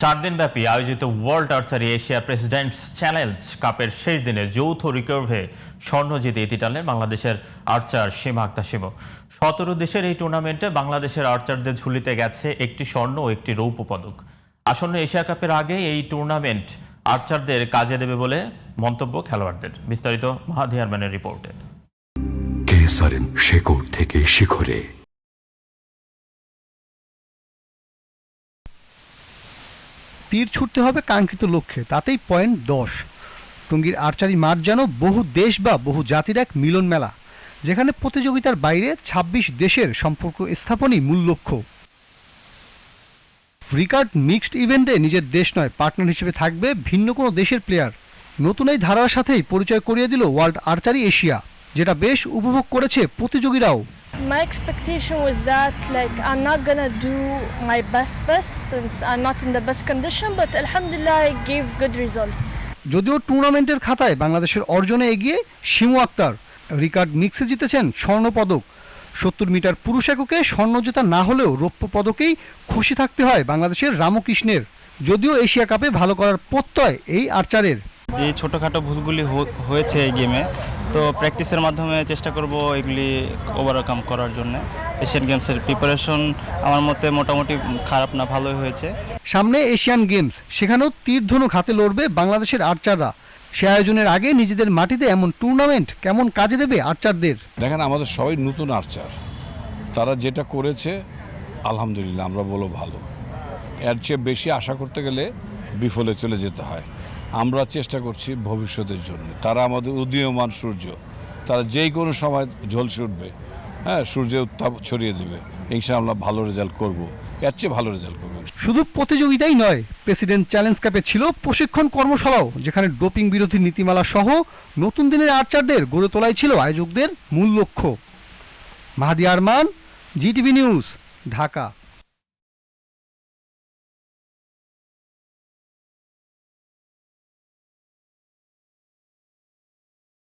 4 দিনব্যাপী আয়োজিত world archery Asia presidents challenge কাপের শেষ দিনে যৌথ রিকার্ভে স্বর্ণ জিতে ইতি টানলেন বাংলাদেশের আর্চার সীমা আক্তার শিমু। 17 দেশের এই টুর্নামেন্টে বাংলাদেশের আর্চারদের ঝুলিতে গেছে একটি স্বর্ণ ও একটি রৌপ্য পদক। আসন্ন এশিয়া কাপের আগে এই টুর্নামেন্ট আর্চারদের কাজে দেবে বলে মন্তব্য খেলোয়াড়দের। বিস্তারিত মাহাদি আরমানের রিপোর্টে। কেসারেন শেকড় থেকে শিখরে। তীর ছুটতে হবে কাঙ্ক্ষিত লক্ষ্যে, তাতেই পয়েন্ট 10। টঙ্গীর আর্চারি মাঠ যেন বহু দেশ বা বহু জাতির এক মিলন মেলা, যেখানে প্রতিযোগিতার বাইরে 26 দেশের সম্পর্ক স্থাপনই মূল লক্ষ্য। রিকার্ড মিক্সড ইভেন্টে নিজের দেশ নয়, পার্টনার হিসেবে থাকবে ভিন্ন কোনো দেশের প্লেয়ার। নতুন এই ধারার সাথেই পরিচয় করিয়ে দিল ওয়ার্ল্ড আর্চারি এশিয়া, যেটা বেশ উপভোগ করেছে প্রতিযোগীরাও। My expectation was that I'm not gonna do my best since I'm not in the best condition, but alhamdulillah I gave good results. যদিও টুর্নামেন্টের খাতায় বাংলাদেশের অর্জনে এগিয়ে শিমু আক্তার। রিকার্ড মিক্সে জিতেছেন স্বর্ণ পদক। 70 মিটার পুরুষ এককে স্বর্ণ জেতা না হলেও রৌপ্য পদকেই খুশি থাকতে হয় বাংলাদেশের রামকৃষ্ণের। যদিও এশিয়া কাপে ভালো করার প্রত্যয় এই আর্চারের। যে ছোটোখাটো ভুলগুলি হয়েছে এই গেমে, তো প্র্যাকটিসের মাধ্যমে চেষ্টা করব এগুলি ওভারকাম করার জন্য। এশিয়ান গেমসের প্রিপারেশন আমার মতে মোটামুটি খারাপ না, ভালোই হয়েছে। সামনে এশিয়ান গেমস, সেখানেও তীর ধনুক হাতে লড়বে বাংলাদেশের আর্চাররা। সে আয়োজনের আগে নিজেদের মাটিতে এমন টুর্নামেন্ট কেমন কাজে দেবে আর্চারদের? দেখেন, আমাদের সবাই নতুন আর্চার, তারা যেটা করেছে আলহামদুলিল্লাহ আমরা বলো ভালো। এর চেয়ে বেশি আশা করতে গেলে বিফলে চলে যেতে হয়। আমরা চেষ্টা করছি ভবিষ্যতের জন্য। তারা আমাদের উদীয়মান সূর্য, তারা যেই কোনো সময় ঝলসে উঠবে, হ্যাঁ, সূর্যের উত্তাপ ছড়িয়ে দেবে। ইনশাআল্লাহ ভালো রেজাল্ট করব, এর চেয়ে ভালো রেজাল্ট করব। শুধু প্রতিযোগিতাই নয়, প্রেসিডেন্ট চ্যালেঞ্জ কাপে ছিল প্রশিক্ষণ কর্মশালাও, যেখানে ডোপিং বিরোধী নীতিমালা সহ নতুন দিনের আর্চারদের গড়ে তোলাই ছিল আয়োজকদের মূল লক্ষ্য। মাহাদি আরমান, জিটিভি নিউজ, ঢাকা।